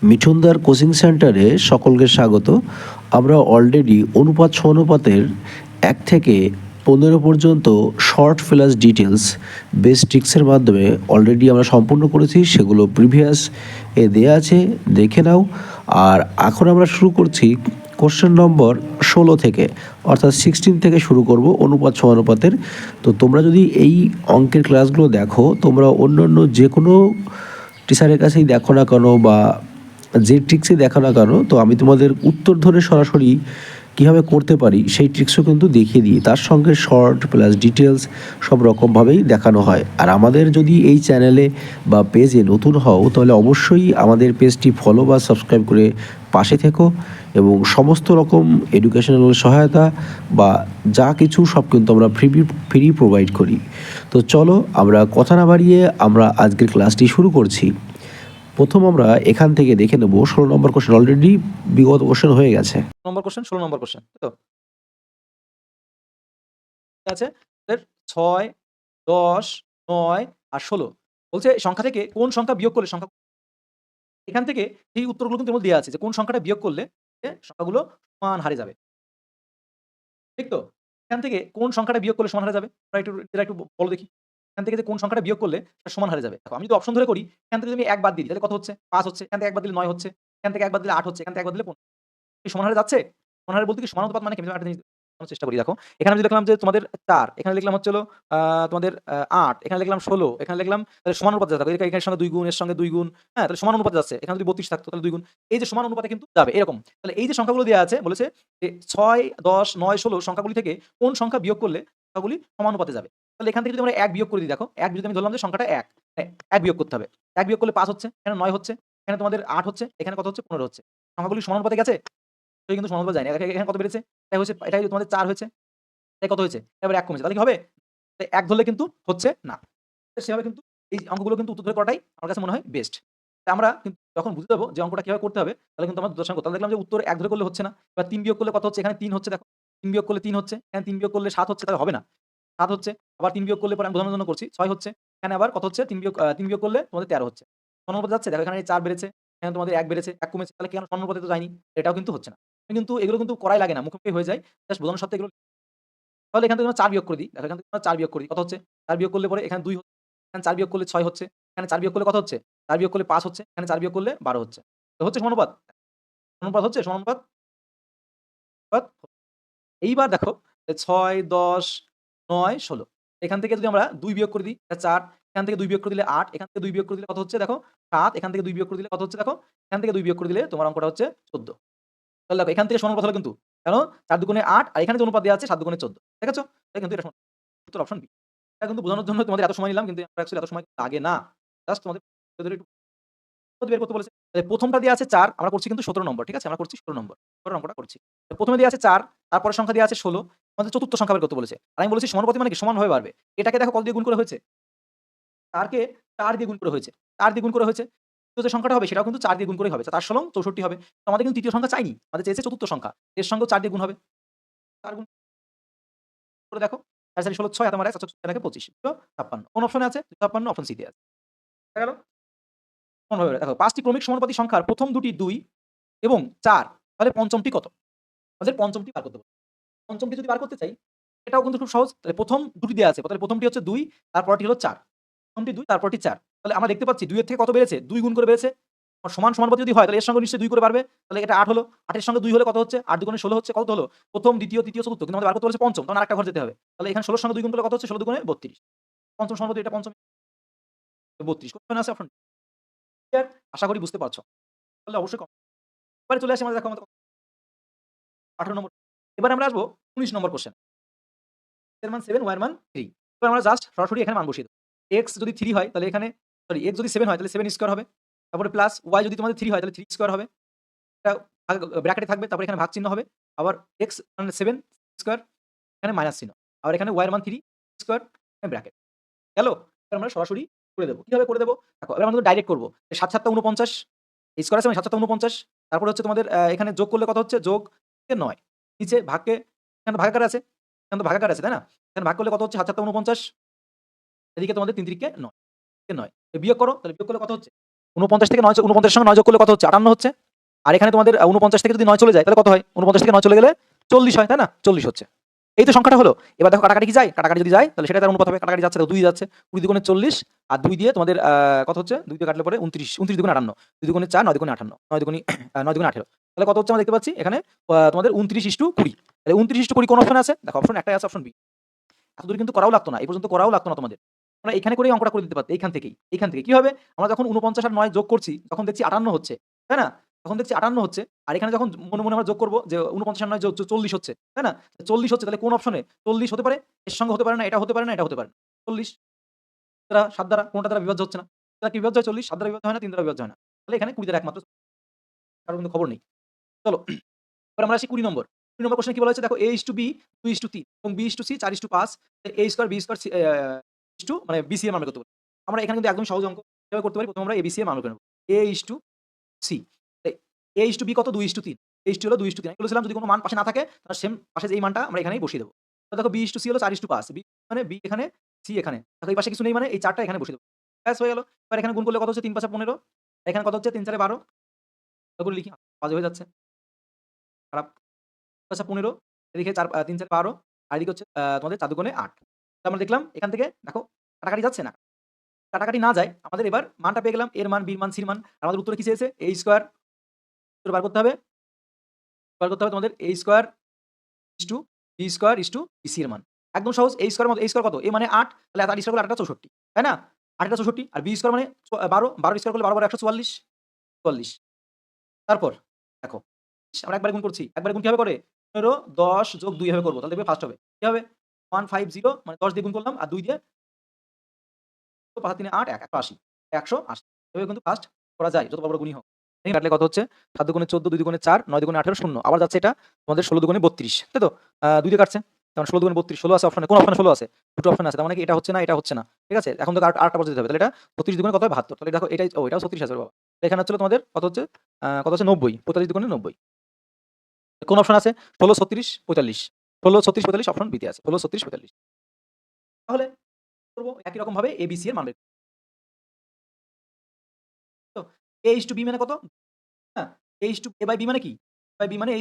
মিঠুনদার coaching সেন্টারে সকলকে স্বাগত। আমরা অলরেডি অনুপাত সমানুপাতের ১ থেকে ১৫ পর্যন্ত শর্ট ফ্ল্যাশ ডিটেলস বেস ট্রিক্সের মাধ্যমে অলরেডি আমরা সম্পূর্ণ করেছি। সেগুলো প্রিভিয়াস দেয়া আছে, দেখে নাও। আর এখন আমরা শুরু করছি কোশ্চেন নম্বর ১৬ থেকে, অর্থাৎ 16 থেকে শুরু করব অনুপাত সমানুপাতের। তো তোমরা যদি এই অঙ্কের ক্লাসগুলো দেখো, তোমরা অন্যান্য যে কোনো টিচারের কাছেই দেখো না কেন বা যে ট্রিক্সই দেখো না কেন, তো আমি তোমাদের উত্তর ধরে সরাসরি কীভাবে করতে পারি সেই ট্রিক্সও কিন্তু দেখিয়ে দিই। তার সঙ্গে শর্ট প্লাস ডিটেলস সব রকমভাবেই দেখানো হয়। আর আমাদের যদি এই চ্যানেলে বা পেজে নতুন হও, তাহলে অবশ্যই আমাদের পেজটি ফলো বা সাবস্ক্রাইব করে পাশে থেকো, এবং সমস্ত রকম এডুকেশনাল সহায়তা বা যা কিছু সব কিন্তু আমরা ফ্রি প্রোভাইড করি। তো চলো আমরা কথা না বাড়িয়ে আমরা আজকের ক্লাসটি শুরু করছি। প্রথম আমরা এখান থেকে দেখে নেব ১৬ নম্বর কোশ্চেন। অলরেডি বিগত কোশ্চেন হয়ে গেছে। নম্বর কোশ্চেন ১৬ নম্বর কোশ্চেন তাই তো? আছে এর ৬, ১০, ৯ আর ১৬ বলছে সংখ্যা থেকে কোন সংখ্যা বিয়োগ করলে সংখ্যা এখান থেকে এই উত্তরগুলো কিন্তু এর মধ্যে দেয়া আছে যে কোন সংখ্যাটা বিয়োগ করলে সংখ্যাগুলো সমান হারে যাবে। ঠিক তো? এখান থেকে কোন সংখ্যাটা বিয়োগ করলে সমান হারে যাবে? এটা একটু বলো দেখি। এখান থেকে যে কোন সংখ্যাটা বিয়োগ করলে সেটা সমান হারে যাবে। দেখো আমি যদি অপশন ধরে করি, এখান থেকে যদি আমি ১ বাদ দিই তাহলে কত হচ্ছে? ৫ হচ্ছে। এখান থেকে ১ বাদ দিলে ৯ হচ্ছে। এখান থেকে ১ বাদ দিলে ৮ হচ্ছে। এখান থেকে ১ বাদ দিলে কি সমান হারে যাচ্ছে? সমান হারে বলতে কি সমানুপাত মানে কি? আমি একটা জিনিস দেখানোর চেষ্টা করি দেখো। এখানে আমি লিখলাম যে তোমাদের ৪, এখানে লিখলাম হচ্ছে হলো তোমাদের ৮, এখানে লিখলাম ১৬, এখানে লিখলাম তাহলে সমানুপাতে যাবে। এর সঙ্গে ২ গুণ, এর সঙ্গে ২ গুণ, হ্যাঁ? তাহলে সমানুপাতে যাচ্ছে। এখানে যদি ৩২ থাকতো তাহলে ২ গুণ। এই যে সমান অনুপাতে কিন্তু যাবে এরকম। তাহলে এই যে সংখ্যাগুলো দেয়া আছে বলেছে যে ৬, ১০, ৯, ১৬ সংখ্যাগুলি থেকে কোন সংখ্যা বিয়োগ করলে সংখ্যাগুলি সমানুপাতে যাবে। তাহলে এখান থেকে যদি আমরা ১ বিয়োগ করে দিই দেখো, ১ যদি আমি ধরলাম যে সংখ্যাটা ১, হ্যাঁ, ১ বিয়োগ করতে হবে। ১ বিয়োগ করলে ৫ হচ্ছে, এখানে ৯ হচ্ছে, এখানে তোমাদের ৮ হচ্ছে, এখানে কত হচ্ছে? ১৫ হচ্ছে। সংখ্যাগুলি সমানুপাতে গেছে? এটা কিন্তু সমানুপাতে যায়নি। এখানে কত বেড়েছে? এটাই তোমাদের ৪ হয়েছে। এটাই কত হয়েছে? এবার ১ কমেছে। তাহলে কি হবে? ১ ধরলে কিন্তু হচ্ছে না। সেভাবে কিন্তু এই অঙ্কগুলো কিন্তু উত্তর ধরে করাটাই আমার কাছে মনে হয় বেস্ট। আমরা কিন্তু যখন বুঝে যাবো যে অঙ্কটা কিভাবে করতে হবে, তাহলে কিন্তু আমরা দুটোর সঙ্গে তাহলে দেখলাম যে উত্তর ১ ধরে করলে হচ্ছে না। এবার ৩ বিয়োগ করলে কত হচ্ছে? এখানে ৩ হচ্ছে দেখো। ৩ বিয়োগ করলে ৩ হচ্ছে। এখানে ৩ বিয়োগ করলে ৭ হচ্ছে, তাহলে হবে না। ৭ হচ্ছে। আবার ৩ বিয়োগ করলে পরে আমি বোঝানোর জন্য করছি। ৬ হচ্ছে। এখানে আবার কত হচ্ছে? ৩ বিয়োগ করলে তোমাদের ১৩ হচ্ছে। সমানুপাতে যাচ্ছে? দেখো এখানে ৪ বেড়েছে। এখানে তোমাদের ১ বেড়েছে, ১ কমেছে। তাহলে কেন সমানুপাতে তো যায়নি? এটাও কিন্তু হচ্ছে না। কিন্তু এগুলো কিন্তু করাই লাগে না। মুখে, মুখেই হয়ে যায়। জাস্ট বোঝানোর সাথে এগুলো তাহলে এখান থেকে আমরা ৪ বিয়োগ করে দিই। দেখো এখান থেকে আমরা ৪ বিয়োগ করি। কত হচ্ছে? ৪ বিয়োগ করলে পরে এখানে ২ হচ্ছে। এখানে ৪ বিয়োগ করলে ৬ হচ্ছে। এখানে ৪ বিয়োগ করলে কত হচ্ছে? ৪ বিয়োগ করলে ৫ হচ্ছে। এখানে ৪ বিয়োগ করলে ১২ হচ্ছে। তো হচ্ছে সমানুপাত? সমানুপাত হচ্ছে? সমানুপাত? পাত এইবার দেখো ৬, ১০, ৯, ১৬ এখান থেকে যদি আমরা ২ বিয়োগ করে দিই, এটা ৪, এখান থেকে ২ বিয়োগ করে দিলে ৮, এখান থেকে ২ বিয়োগ করে দিলে কত হচ্ছে দেখো? ৭, এখান থেকে ২ বিয়োগ করে দিলে কত হচ্ছে দেখো? এখান থেকে ২ বিয়োগ করে দিলে তোমার অঙ্কটা হচ্ছে ১৪। তাহলে দেখো এখান থেকে সমানুপাত হলো কিন্তু। কেন? ৪ দুগুণে ৮ আর এখানে যে অনুপাত দেয়া আছে ৭ দুগুণে ১৪। দেখেছো? তাই কিন্তু এটা উত্তর অপশন বি। এটা কিন্তু বোঝানোর জন্য তোমাদের এত সময় নিলাম কিন্তু অ্যাকচুয়ালি এত সময় লাগে না। জাস্ট তোমাদের একটু পদ্ধতি বের করতে বলেছে। তাহলে ১ম টা দেয়া আছে ৪, আমরা করছি কিন্তু ১৭ নম্বর। ঠিক আছে? আমরা করছি ১৬ নম্বর। পরের অঙ্কটা করছি। তো ১ম এ দেয়া আছে ৪, তারপরের সংখ্যা দেয়া আছে ১৬। আমাদের চতুর্থ সংখ্যা বের করতে বলেছে। আর আমি বলেছি সমানুপাতি মানে কি? সমানভাবে বাড়বে। এটাকে দেখো কত দিয়ে গুণ করে হয়েছে? ৪ কে ৪ দিয়ে গুণ করে হয়েছে। ৪ দিয়ে গুণ করে হয়েছে। তৃতীয় যে সংখ্যাটা হবে সেটাও কিন্তু ৪ দিয়ে গুণ করেই হবে। ৪ ষোলং ৬৪ হবে। তো আমাদের কিন্তু তৃতীয় সংখ্যা চাইনি। আমাদের চেয়েছে চতুর্থ সংখ্যা। এর সঙ্গেও ৪ দিয়ে গুণ হবে। ৪ গুণ করে দেখো। ৪ ৪ ষোল ৬ হাতে মারা ৪ ৪ ২৫ ২৫৬ কোন অপশনে আছে? ২৫ অপশন সি তে আছে। দেখা গেল? কোনভাবে দেখো ৫ টি ক্রমিক সমানুপাতিক সংখ্যার প্রথম দুটি ২ এবং ৪ তাহলে পঞ্চমটি কত? আমাদের পঞ্চমটি বার করতে বলছে। পঞ্চমটি যদি বার করতে চাই, এটাও কিন্তু খুব সহজ। তাহলে প্রথম দুটি দেয়া আছে। তাহলে প্রথমটি হচ্ছে ২, তারপরটি হলো ৪। প্রথমটি ২, তারপরটি ৪। তাহলে আমরা দেখতে পাচ্ছি ২ এর থেকে কত বেড়েছে? ২ গুণ করে বেড়েছে। সমান সমানুপাতি যদি হয় তাহলে এর সঙ্গে নিশ্চয়ই ২ করে বাড়বে। তাহলে এটা ৮ হলো। ৮ এর সঙ্গে ২ হলে কত হচ্ছে? ৮ দুগুণে ১৬ হচ্ছে। কত হলো? প্রথম, দ্বিতীয়, তৃতীয়, চতুর্থ। কিন্তু আমাদের বার করতে বলেছে পঞ্চম। তখন আরেকটা ঘর যেতে হবে। তাহলে এখানে ১৬ এর সঙ্গে ২ গুণ করলে কত হচ্ছে? ১৬ দুগুণে ৩২। পঞ্চম সমানুপাতি এটা পঞ্চম ৩২ কোশ্চেন আছে অপশন ক্লিয়ার? আশা করি বুঝতে পারছ। তাহলে অবশ্যই এবারে চলে আসি আমরা দেখো আমাদের ১৮ নম্বর। এবারে আমরা আসবো ১৯ নম্বর কোশ্চেন। এর মান 7, y এর মান 3। এবার আমরা জাস্ট সরাসরি এখানে মান বসিয়ে দেব। x যদি 3 হয় তাহলে এখানে x যদি 7 হয় তাহলে 7 স্কয়ার হবে। তারপরে প্লাস y যদি তোমাদের 3 হয় তাহলে 3 স্কয়ার হবে। এটা ব্র্যাকেটে থাকবে। তারপরে এখানে ভাগ চিহ্ন হবে। আবার x মানে 7 স্কয়ার, এখানে মাইনাস চিহ্ন। আবার এখানে y এর মান 3 স্কয়ার, এখানে ব্র্যাকেট। গেল? এবার আমরা সরাসরি করে দেব। কিভাবে করে দেব? দেখো এবার আমরা ডাইরেক্ট করব। ৭ ৭ টা ৪৯ স্কয়ার আছে মানে ৭ ৭ টা ৪৯। তারপরে হচ্ছে তোমাদের এখানে যোগ করলে কত হচ্ছে? যোগ ৯। নিচে ভাগকে এখানে তো ভাগাকার আছে। এখানে তো ভাগাকার আছে, তাই না? এখানে ভাগ করলে কত হচ্ছে? ৭ ৭ টা ৪৯। এদিকে তোমাদের ৩ তিরিকে ৯। ৯ বিয়োগ করো। তাহলে বিয়োগ করলে কত হচ্ছে? 49 থেকে 9 49 এর সঙ্গে 9 যোগ করলে কত হচ্ছে? 58 হচ্ছে। আর এখানে তোমাদের 49 থেকে যদি 9 চলে যায় তাহলে কত হয়? 49 থেকে 9 চলে গেলে 40 হয়, তাই না? 40 হচ্ছে। এই তো সংখ্যাটা হলো। এবার দেখো কাটাকাটি কি যায়? কাটাকাটি যদি যায় তাহলে সেটাই তার অনুপাত হবে। কাটাকাটি যাচ্ছে তো 2 যাচ্ছে। 20 দুগুণে 40 আর 2 দিয়ে তোমাদের কত হচ্ছে? 2 দিয়ে কাটলে পরে 29, 29 দুগুণে 58, 2 দুগুণে 4, 9 দুগুণে 58, 9 দুগুণে 9 দুগুণে 18। তাহলে কত হচ্ছে আমরা দেখতে পাচ্ছি এখানে তোমাদের 29:20। তাহলে 29:20 কোন অপশন আছে? দেখো অপশন একটাই আছে, অপশন বি। এতদূর কিন্তু করাও লাগতো না। এই পর্যন্ত করাও লাগতো না তোমাদের। তোমরা এখানে করেই অঙ্কটা করে দিতে পারতে এইখান থেকেই। এইখান থেকে কি হবে? আমরা যখন 49 আর 9 যোগ করছি তখন দেখছি 58 হচ্ছে। তাই না? তখন দেখছি 58 হচ্ছে। আর এখানে যখন মনে, মনে আমরা যোগ করব যে 49 আর 9 40 হচ্ছে। তাই না? 40 হচ্ছে তাহলে কোন অপশনে 40 হতে পারে? এর সঙ্গে হতে পারে না, এটা হতে পারে না, এটা হতে পারে না। 40 দ্বারা 7 দ্বারা কোনটা দ্বারা বিভাজ্য হচ্ছে না। তাহলে কি বিভাজ্য হয় 40? 7 দ্বারা বিভাজ্য হয় না, 3 দ্বারা বিভাজ্য হয় না। তাহলে এখানে 20 দ্বারা একমাত্র কারো কিন্তু খবর নেই। চলো এবার আমরা আসি 20 নম্বর। 20 নম্বর কোয়েশ্চেনে কি বলা হয়েছে দেখো A:B 2:3 এবং B:C 4:5 A² B² C মানে BC এর মান বের করতে বলেছে। আমরা এখানে কিন্তু একদম সহজ অঙ্ক কিভাবে করতে পারি? প্রথমে আমরা ABC এর মান বের করে নেব। A:C A:B কত? 2:3 A:2 হলো 2:3 আমি বলেছিলাম যদি কোন মান পাশে না থাকে তাহলে সেম পাশে যে এই মানটা আমরা এখানেই বসিয়ে দেব। তো দেখো B:C হলো 4:5 B মানে B এখানে C এখানে। দেখো এই পাশে কিছু নেই মানে এই 4 টা এখানে বসিয়ে দেব। ব্যাস হয়ে গেল। এবার এখানে গুণ করলে কত হচ্ছে? 3 5 15 এখানে কত হচ্ছে? 3 4 12 তারপরে লিখি বাজে হয়ে যাচ্ছে। খারাপ। ৫ 15 এদিকে 4 ৩ 4 12 আর এদিকে হচ্ছে তোমাদের ৪ দুগুণে 8। তো আমরা দেখলাম এখান থেকে দেখো কাটাকাটি যাচ্ছে না। কাটাকাটি না যায় আমাদের এবার মানটা পেয়ে গেলাম। এর মান, বির মান, সির মান। আর আমাদের উত্তরে কি চেয়েছে? A স্কয়ার উত্তর বার করতে হবে। বার করতে হবে তোমাদের A square is to B square is to BC এর মান। একদম সহজ। A স্কয়ার A স্কয়ার কত? A মানে 8 তাহলে 8 স্কয়ার করলে 8 টা 64 তাই না? 8 টা 64 আর B স্কয়ার মানে 12 12 স্কয়ার করলে 12 12 144 44 তারপর দেখো আমরা একবারে গুণ করছি। একবারে গুণ কিভাবে করে? 15 10 যোগ 2 এভাবে করব। তাহলে দেখবে ফার্স্ট হবে। কি হবে? 150 মানে 10 দিয়ে গুণ করলাম আর 2 দিয়ে ৫ আর ৩ ৮ ১ ১৮০ ১৮০ এভাবে কিন্তু ফার্স্ট করা যায় যত বড়, বড় গুণই হোক। ভেঙে কাটলে কত হচ্ছে? ৭ দুগুণে 14 2 দুগুণে ৪ 9 দুগুণে 18 শূন্য। আবার যাচ্ছে এটা তোমাদের 16 দুগুণে 32 তাই তো? 2 দিয়ে কাটছে। কারণ 16 দুগুণে 32 16 আছে অপশনে। কোন অপশনে 16 আছে? দুটো অপশন আছে। তার মানে কি এটা হচ্ছে না, এটা হচ্ছে না। ঠিক আছে? এখন তো আরেকটা পর্যন্ত দিতে হবে। তাহলে এটা 32 দুগুণে কত হয়? 72 তাহলে দেখো এটাই এটাও 36 আছে বাবা। এখানে হচ্ছিল তোমাদের কত হচ্ছে? কত হচ্ছে? 90 45 দুগুণে 90 কোন অপশন আছে? 16 36 45 16 36 45 অপশন বি তে আছে। 16 36 45 তাহলে করব একই রকম ভাবে ABC এর মান বের তো A:B মানে কত? হ্যাঁ, A/B মানে কি? A/B মানে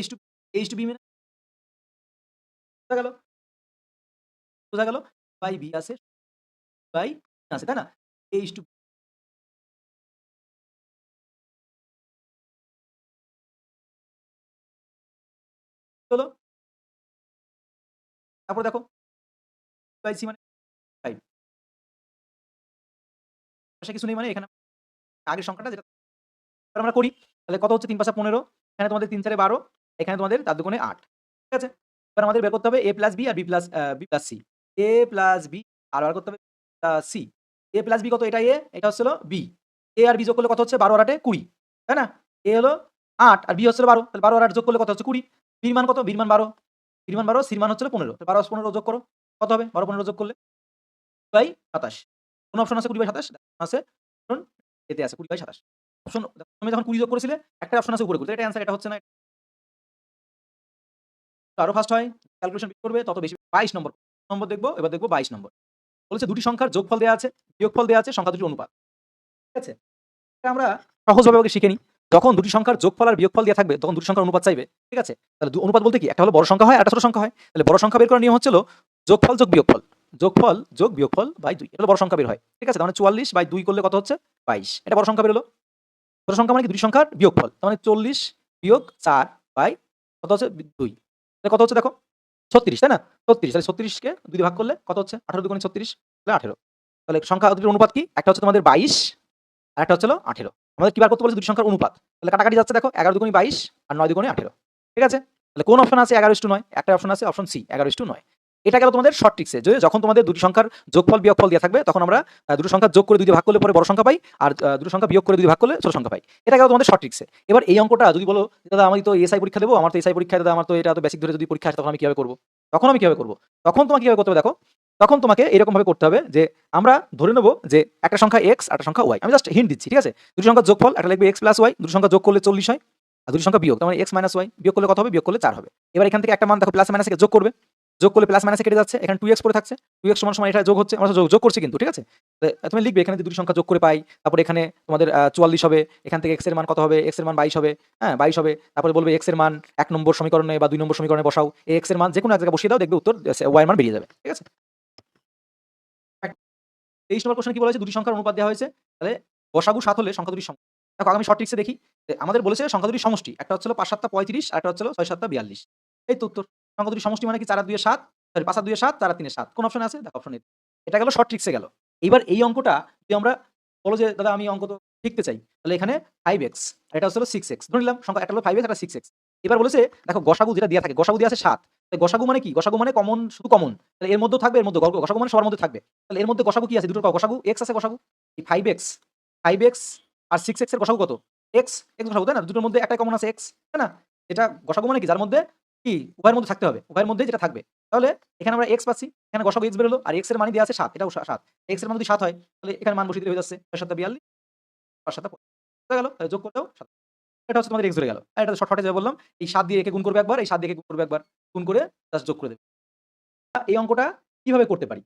H/B মানে বোঝা গেল? বোঝা গেল? বাই B আছে, বাই আছে, তাই না? H/B হলো। তারপরে দেখো বাই C মানে 5 পাশে কিছু নেই মানে এখানে আগের সংখ্যাটা যেটা এবার আমরা করি। তাহলে কত হচ্ছে? ৩ ৫ 15 এখানে তোমাদের ৩ ৪ 12 এখানে তোমাদের ৪ দুগুণে 8 ঠিক আছে? এবার আমাদের বের করতে হবে A+B আর B+C A+B আর বার করতে হবে C A+B কত? এটা A এটা হচ্ছিল B A আর B যোগ করলে কত হচ্ছে? 12 আর 8 এ 20 তাই না? A হলো 8 আর B হচ্ছিল 12 তাহলে 12 আর 8 যোগ করলে কত হচ্ছে? 20 B এর মান কত? B এর মান 12 B এর মান 12 C এর মান হচ্ছিল 15 তো 12 15 যোগ করো কত হবে? 12 15 যোগ করলে 20/27 কোন অপশন আছে 20/27 আছে অপশন এতে আছে 20/27 অপশন তুমি যখন 20 যোগ করেছিলে একটা অপশন আছে উপরে 20 এটা অ্যানসার এটা হচ্ছে না আরো ফাস্ট হয় ক্যালকুলেশন বেশি করবে তত বেশি 22 নম্বর নম্বর দেখব এবার দেখব 22 নম্বর বলেছে দুটি সংখ্যার যোগফল দেয়া আছে বিয়োগফল দেয়া আছে সংখ্যা দুটির অনুপাত ঠিক আছে এটা আমরা সহজভাবে ওকে শিখে নিই যখন দুটি সংখ্যার যোগফল আর বিয়োগফল দেয়া থাকবে তখন দুটি সংখ্যার অনুপাত চাইবে ঠিক আছে তাহলে অনুপাত বলতে কি একটা হলো বড় সংখ্যা হয় আর একটা ছোট সংখ্যা হয় তাহলে বড় সংখ্যা বের করার নিয়ম হচ্ছিল যোগফল যোগ বিয়োগফল যোগফল যোগ বিয়োগফল বাই 2 এটা হলো বড় সংখ্যা বের হয় ঠিক আছে তার মানে 44 বাই 2 করলে কত হচ্ছে 22 এটা বড় সংখ্যা বের হলো ছোট সংখ্যা মানে কি দুটি সংখ্যার বিয়োগফল তার মানে 40 বিয়োগ 4 বাই কত হচ্ছে 2 তাহলে কত হচ্ছে দেখো 36 তাই না 36 তাহলে 36 কে 2 দিয়ে ভাগ করলে কত হচ্ছে 18 দুগুণে 36 তাহলে 18 তাহলে সংখ্যা দুটির অনুপাত কি একটা হচ্ছে তোমাদের 22 আর একটা হচ্ছে হলো 18 আমাদের কি বার করতে বলেছে দুটি সংখ্যার অনুপাত তাহলে কাটাকাটি যাচ্ছে দেখো 11 দুগুণে 22 আর 9 দুগুণে 18 ঠিক আছে তাহলে কোন অপশন আছে 11:9 একটা অপশন আছে অপশন সি 11:9 এটা গেল তোমাদের শর্ট ট্রিক্সে যে যখন তোমাদের দুটি সংখ্যার যোগফল বিয়োগফল দেয়া থাকবে তখন আমরা দুটো সংখ্যা যোগ করে 2 দিয়ে ভাগ করলে পরে বড় সংখ্যা পাই আর দুটো সংখ্যা বিয়োগ করে 2 দিয়ে ভাগ করলে ছোট সংখ্যা পাই এটা গেল তোমাদের শর্ট ট্রিক্সে এবার এই অঙ্কটা যদি বলো দাদা আমি তো এসআই পরীক্ষা দেবো আমার তো এসআই পরীক্ষা দাদা আমার তো এটা তো বেসিক ধরে যদি পরীক্ষা আসে তখন আমি কিভাবে করব তখন আমি কিভাবে করব তখন তোমাকে কিভাবে করতে হবে দেখো তখন তোমাকে এরকম ভাবে করতে হবে যে আমরা ধরে নেব যে একটা সংখ্যা x আর একটা সংখ্যা y আমি জাস্ট হিন্ট দিচ্ছি ঠিক আছে দুটো সংখ্যার যোগফল একটা লিখবে x + y দুটো সংখ্যা যোগ করলে 40 হয় আর দুটো সংখ্যা বিয়োগ তার মানে x - y বিয়োগ করলে কত হবে বিয়োগ করলে 4 হবে এবার এখান থেকে একটা মান দেখো প্লাস মাইনাস যোগ করবে যোগ করলে প্লাস মাইনাসে কেটে যাচ্ছে, এখানে 2x পড়ে থাকছে, 2x সমান সমান এটা যোগ হচ্ছে, আমরা যোগ করছি কিন্তু, ঠিক আছে? তুমি লিখবে এখানে যে দুটি সংখ্যা যোগ করে পাই, তারপরে এখানে তোমাদের 44 হবে, এখান থেকে x এর মান কত হবে? x এর মান 22 হবে, হ্যাঁ 22 হবে। তারপরে বলবে x এর মান 1 নম্বর সমীকরণে বা 2 নম্বর সমীকরণে বসাও। এই x এর মান যেকোনো এক জায়গায় বসিয়ে দাও, দেখবে উত্তর y এর মান বেরিয়ে যাবে, ঠিক আছে? 23 নম্বর কোশ্চেনে কি বলা হয়েছে? দুটি সংখ্যার অনুপাত দেওয়া হয়েছে। তাহলে গসাগু 7 হলে সংখ্যা দুটির সমষ্টি। দেখো আগামী শর্ট ট্রিক্সে দেখি। আমাদের বলেছে সংখ্যা দুটির সমষ্টি। একটা হচ্ছে ৫ ৭ 35, আরেকটা হচ্ছে ৬ ৭ ৪২। এই তো উত্তর। সংখ্যা দুটির সমষ্টি মানে কি ৪ আর ২ এর ৭, সরি ৫ আর 2 এর ৭, ৪ আর 3 এর ৭। কোন অপশনে আছে? দেখো অপশন এ। এটা গেল শর্ট ট্রিক্সে গেল। এইবার এই অঙ্কটা যদি আমরা বলো যে দাদা আমি অঙ্ক তো শিখতে চাই। তাহলে এখানে 5x আর এটা হচ্ছে 6x। ধরে নিলাম সংখ্যা একটা হলো 5x একটা 6x। এবার বলেছে দেখো গসাগু যেটা দেয়া থাকে, গসাগু দেয়া আছে 7। তাহলে গসাগু মানে কি? গসাগু মানে কমন, শুধু কমন। তাহলে এর মধ্যেও থাকবে, এর মধ্যে গসাগু মানে সবার মধ্যে থাকবে। তাহলে এর মধ্যে গসাগু কি আছে? দুটোর গসাগু x আছে গসাগু। এই 5x আর 6x এর গসাগু কত? x গসাগু, তাই না? দুটোর মধ্যে একটাই কমন আছে x, তাই না? এটা গসাগু মানে কি? যার মধ্যে কি উভয়ের মধ্যে থাকতে হবে। উভয়ের মধ্যেই যেটা থাকবে। তাহলে এখানে আমরা x পাচ্ছি। এখানে গসাগু x বেরোলো আর x এর মানই দেয়া আছে 7। এটাও 7। x এর মান যদি 7 হয় তাহলে এখানে মান বসিয়ে দিলে হয়ে যাচ্ছে 6 7 42, 5 7 হয়ে গেল। তাহলে যোগ করে দাও 7। এটা হচ্ছে তোমাদের x ধরে গেল। আর এটা শর্টকাটে যা বললাম, এই 7 দিয়ে একে গুণ করবে একবার, এই 7 দিয়ে একে গুণ করবে একবার। গুণ করে জাস্ট যোগ করে দেবে। এই অঙ্কটা কিভাবে করতে পারি?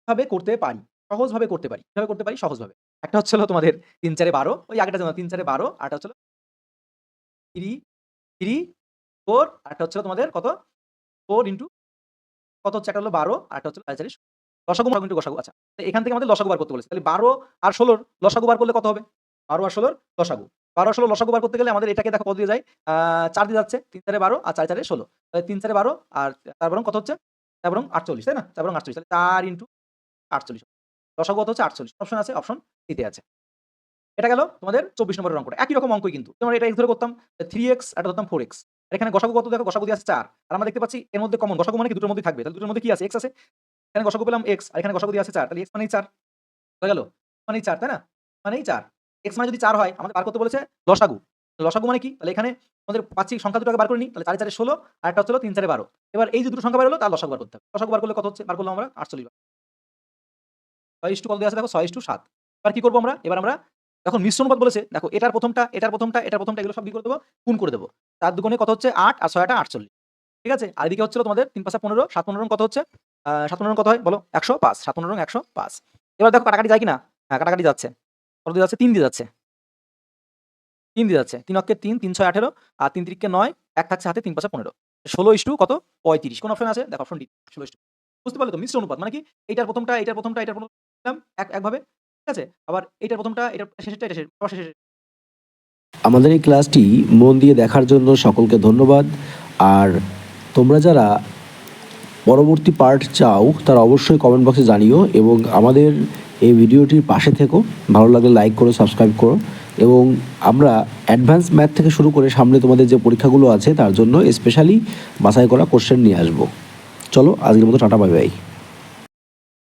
কিভাবে করতে পারি? সহজভাবে করতে পারি। কিভাবে করতে পারি? সহজভাবে। একটা হচ্ছে হলো তোমাদের ৩ ৪ এ ১২, ওই আগেরটা যেমন ৩ ৪ এ ১২, আরেকটা হচ্ছে 3 3 4, আরেকটা হচ্ছে তোমাদের কত? 4 ইনটু কত হচ্ছে? একটা হলো ১২, আরেকটা হচ্ছে ৪ ৪ লসাগু ইনটু গসাগু। আচ্ছা। তো এখান থেকে আমাদের লসাগু বার করতে বলেছে। তাহলে ১২ আর ১৬ র লসাগু বার করলে কত হবে? ১২ আর ১৬ র লসাগু। ১২ আর ১৬ লসাগু বার করতে গেলে আমাদের এটাকে দেখো কত দিয়ে যায়? ৪ দিয়ে যাচ্ছে। ৩ ৪ এ ১২ আর ৪ ৪ এ ১৬। তাহলে ৩ ৪ এ ১২ আর ৪ বরং কত হচ্ছে? ৪ বরং ৪৮, তাই না? ৪ বরং ৪৮। তাহলে ৪ ইনটু ৪৮। লসাগু কত হচ্ছে? ৪৮। অপশন আছে, অপশন সি তে আছে। এটা গেল তোমাদের ২৪ নম্বরের অঙ্কটা। একই রকম অঙ্কই কিন্তু। যেমন এটা x ধরে করতাম 3x, এটা ধরতাম 4x। আর এখানে গসাগু কত দেখো? গসাগু দিয়ে আছে 4। আর আমরা দেখতে পাচ্ছি এর মধ্যে কমন গসাগু মানে কি দুটোর মধ্যেই থাকবে। তাহলে দুটোর মধ্যে কি আছে? x আছে। এখানে গসাগু পেলাম x আর এখানে গসাগু দিয়ে আছে 4। তাহলে x মানেই 4 হয়ে গেল। মানেই 4, তাই না? মানেই 4। x মানে যদি 4 হয় আমাদের বার করতে বলেছে লসাগু। লসাগু মানে কি? তাহলে এখানে আমাদের পাচ্ছি সংখ্যা দুটোকে বার করে নিই। তাহলে 4 4 এ 16 আর একটা হচ্ছে 3 4 এ 12। এবার এই যে দুটো সংখ্যা বের হলো তার লসাগু বার করতে হবে। লসাগু বার করলে কত হচ্ছে? বার করলাম আমরা 48 বার। 6 কত দেয়া আছে দেখো? 6:7। এবার কি করব আমরা? এবার আমরা যখন মিশ্র অনুপাত বলেছে, দেখো এটার প্রথমটা, এটার প্রথমটা, এটার প্রথমটা এগুলো সব কি করে দেব? গুণ করে দেব। ৪ দুগুণে কত হচ্ছে? 8 আর 6 টা 48। ঠিক আছে? আর এদিকে হচ্ছিল তোমাদের ৩ ৫ ১৫, ৭ ১৫ কত হচ্ছে? ৭ ১৫ কত হয় বলো? ১০৫। ৭ ১৫ ১০৫। এবার দেখো কাটাকাটি যায় কিনা? হ্যাঁ, কাটাকাটি যাচ্ছে। কত দিয়ে যাচ্ছে? ৩ দিয়ে যাচ্ছে। ৩ দিয়ে যাচ্ছে। ৩ অক্কে ৩, ৩ ৬ ১৮ আর ৩ তিরিকে ৯, ১ থাকছে হাতে ৩ ৫ ১৫। ১৬ কত? ৩৫। কোন অপশন আছে? দেখো অপশন ডি ১৬। বুঝতে পারলে তো? মিশ্র অনুপাত মানে কি? এইটার প্রথমটা, এটার প্রথমটা, এটার প্রথমটা দিলাম একভাবে। ঠিক আছে? আবার এইটার প্রথমটা, এটার শেষেরটা, এটা শেষ, আবার শেষের। আমাদের এই ক্লাসটি মন দিয়ে দেখার জন্য সকলকে ধন্যবাদ। আর তোমরা যারা পরবর্তী পার্ট চাও তারা অবশ্যই কমেন্ট বক্সে জানিও এবং আমাদের এই ভিডিওটির পাশে থেকো। ভালো লাগলে লাইক করো, সাবস্ক্রাইব করো এবং আমরা অ্যাডভান্স ম্যাথ থেকে শুরু করে সামনে তোমাদের যে পরীক্ষাগুলো আছে তার জন্য স্পেশালি বাছাই করা কোশ্চেন নিয়ে আসবো। চলো আজকের মতো টাটা, বাই বাই।